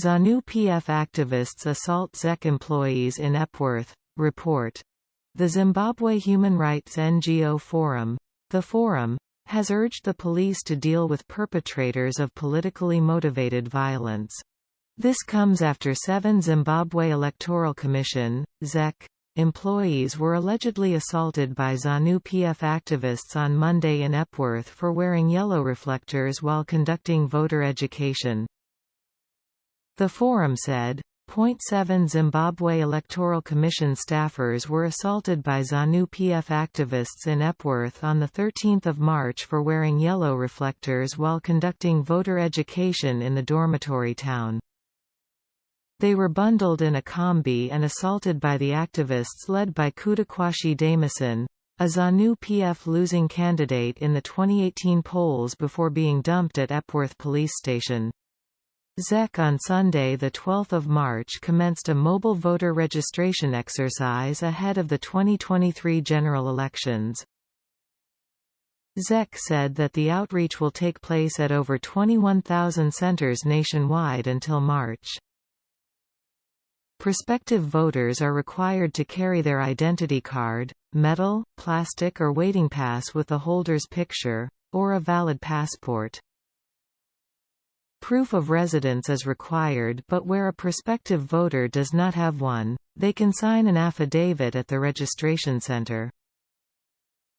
ZANU-PF activists assault ZEC employees in Epworth. Report. The Zimbabwe Human Rights NGO Forum, the Forum, has urged the police to deal with perpetrators of politically motivated violence. This comes after 7 Zimbabwe Electoral Commission (ZEC) employees were allegedly assaulted by ZANU-PF activists on Monday in Epworth for wearing yellow reflectors while conducting voter education. The Forum said, 7 Zimbabwe Electoral Commission staffers were assaulted by ZANU-PF activists in Epworth on 13 March for wearing yellow reflectors while conducting voter education in the dormitory town. They were bundled in a combi and assaulted by the activists led by Kudakwashi Damison, a ZANU-PF losing candidate in the 2018 polls, before being dumped at Epworth police station. ZEC on Sunday 12 March commenced a mobile voter registration exercise ahead of the 2023 general elections. ZEC said that the outreach will take place at over 21,000 centers nationwide until March. Prospective voters are required to carry their identity card, metal, plastic or waiting pass with the holder's picture, or a valid passport. Proof of residence is required, but where a prospective voter does not have one, they can sign an affidavit at the registration center.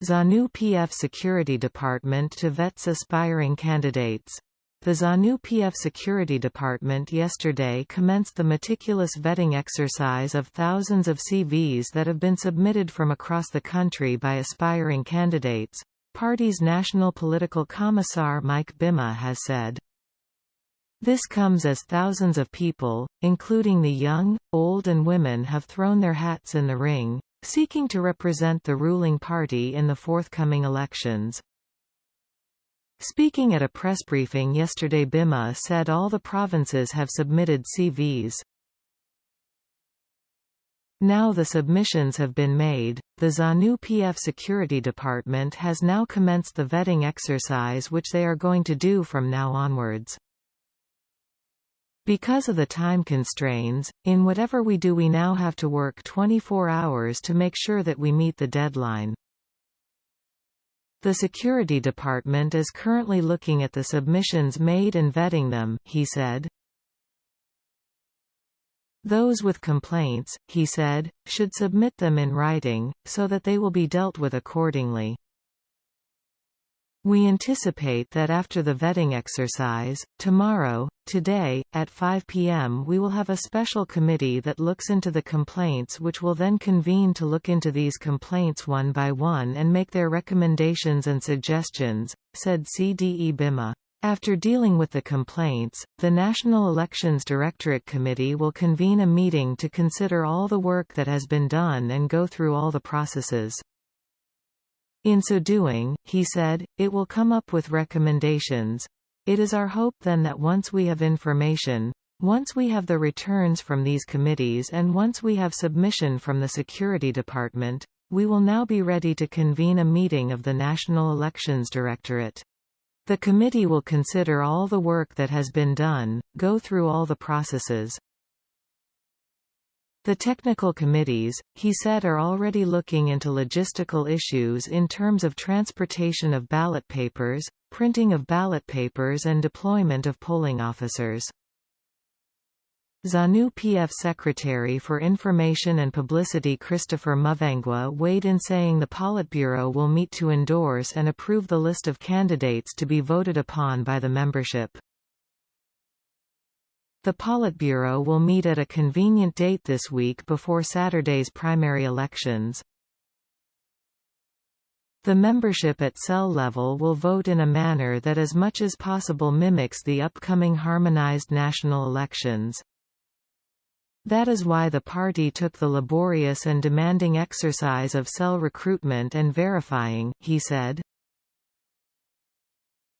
ZANU-PF Security Department to vets aspiring candidates. The ZANU-PF Security Department yesterday commenced the meticulous vetting exercise of thousands of CVs that have been submitted from across the country by aspiring candidates, party's National Political Commissar Mike Bima has said. This comes as thousands of people, including the young, old and women, have thrown their hats in the ring, seeking to represent the ruling party in the forthcoming elections. Speaking at a press briefing yesterday, Bima said all the provinces have submitted CVs. Now the submissions have been made, the ZANU-PF Security Department has now commenced the vetting exercise, which they are going to do from now onwards. Because of the time constraints, in whatever we do we now have to work 24 hours to make sure that we meet the deadline. The Security Department is currently looking at the submissions made and vetting them, he said. Those with complaints, he said, should submit them in writing, so that they will be dealt with accordingly. We anticipate that after the vetting exercise, today, at 5 p.m. we will have a special committee that looks into the complaints, which will then convene to look into these complaints one by one and make their recommendations and suggestions, said CDE Bima. After dealing with the complaints, the National Elections Directorate Committee will convene a meeting to consider all the work that has been done and go through all the processes. In so doing, he said, it will come up with recommendations. It is our hope then that once we have information, once we have the returns from these committees and once we have submission from the Security Department, we will now be ready to convene a meeting of the National Elections Directorate. The committee will consider all the work that has been done, go through all the processes. The technical committees, he said, are already looking into logistical issues in terms of transportation of ballot papers, printing of ballot papers and deployment of polling officers. ZANU-PF Secretary for Information and Publicity Christopher Mavengwa weighed in, saying the Politburo will meet to endorse and approve the list of candidates to be voted upon by the membership. The Politburo will meet at a convenient date this week before Saturday's primary elections. The membership at cell level will vote in a manner that as much as possible mimics the upcoming harmonized national elections. That is why the party took the laborious and demanding exercise of cell recruitment and verifying, he said.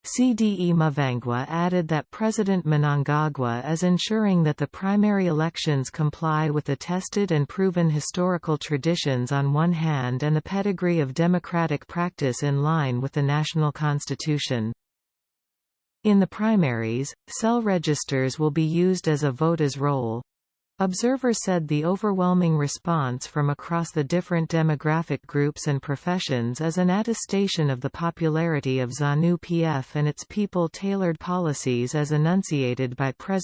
CDE Mavengwa added that President Mnangagwa is ensuring that the primary elections comply with the tested and proven historical traditions on one hand and the pedigree of democratic practice in line with the national constitution. In the primaries, cell registers will be used as a vote as roll. Observers said the overwhelming response from across the different demographic groups and professions is an attestation of the popularity of ZANU-PF and its people-tailored policies as enunciated by President